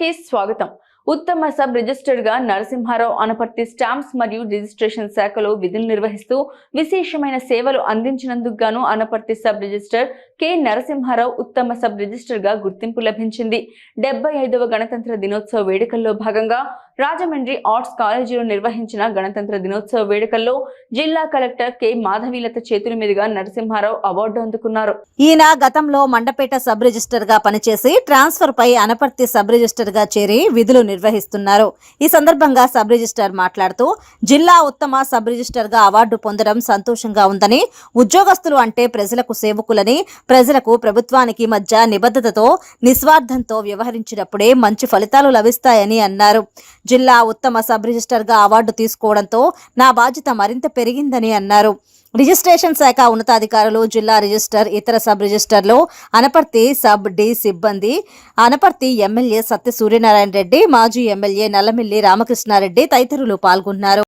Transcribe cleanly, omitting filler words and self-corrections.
కి స్వాగతం. ఉత్తమ సబ్ రిజిస్టర్ గా నరసింహారావు అనపర్తి స్టాంప్స్ మరియు రిజిస్ట్రేషన్ శాఖలో విధులు నిర్వహిస్తూ విశేషమైన సేవలు అందించినందుకు గాను Anaparthi sub register K Narasimha Rao ఉత్తమ సబ్ రిజిస్టర్ గా గుర్తింపు లభించింది. 75వ గణతంత్ర దినోత్సవ వేడుకల్లో భాగంగా రాజమండ్రి ఆర్ట్స్ కాలేజీలో నిర్వహించిన గణతంత్ర దినోత్సవ వేడుకల్లో జిల్లా కలెక్టర్ కె మాధవీలత చేతుల మీదుగా నరసింహారావు అవార్డు అందుకున్నారు. ఈయన గతంలో మండపేట సబ్ రిజిస్టర్ గా పనిచేసి ట్రాన్స్ఫర్ పై అనపర్తి సబ్ రిజిస్టర్ గా చేరి విధులు నిర్వహిస్తున్నారు. ఈ సందర్భంగా సబ్ రిజిస్టర్ మాట్లాడుతూ జిల్లా ఉత్తమ సబ్ రిజిస్టర్ గా అవార్డు పొందడం సంతోషంగా ఉందని, ఉద్యోగస్తులు అంటే ప్రజలకు సేవకులని, ప్రజలకు ప్రభుత్వానికి మధ్య నిబద్ధతతో నిస్వార్థంతో వ్యవహరించినప్పుడే మంచి ఫలితాలు లభిస్తాయని అన్నారు. జిల్లా ఉత్తమ సబ్ రిజిస్టర్ గా అవార్డు తీసుకోవడంతో నా బాధ్యత మరింత పెరిగిందని అన్నారు. రిజిస్ట్రేషన్ శాఖ ఉన్నతాధికారులు, జిల్లా రిజిస్టర్, ఇతర సబ్ రిజిస్టర్లు, అనపర్తి సబ్ డి సిబ్బంది, అనపర్తి ఎమ్మెల్యే సత్య సూర్యనారాయణ రెడ్డి, మాజీ ఎమ్మెల్యే నల్లమిల్లి రామకృష్ణారెడ్డి తదితరులు పాల్గొన్నారు.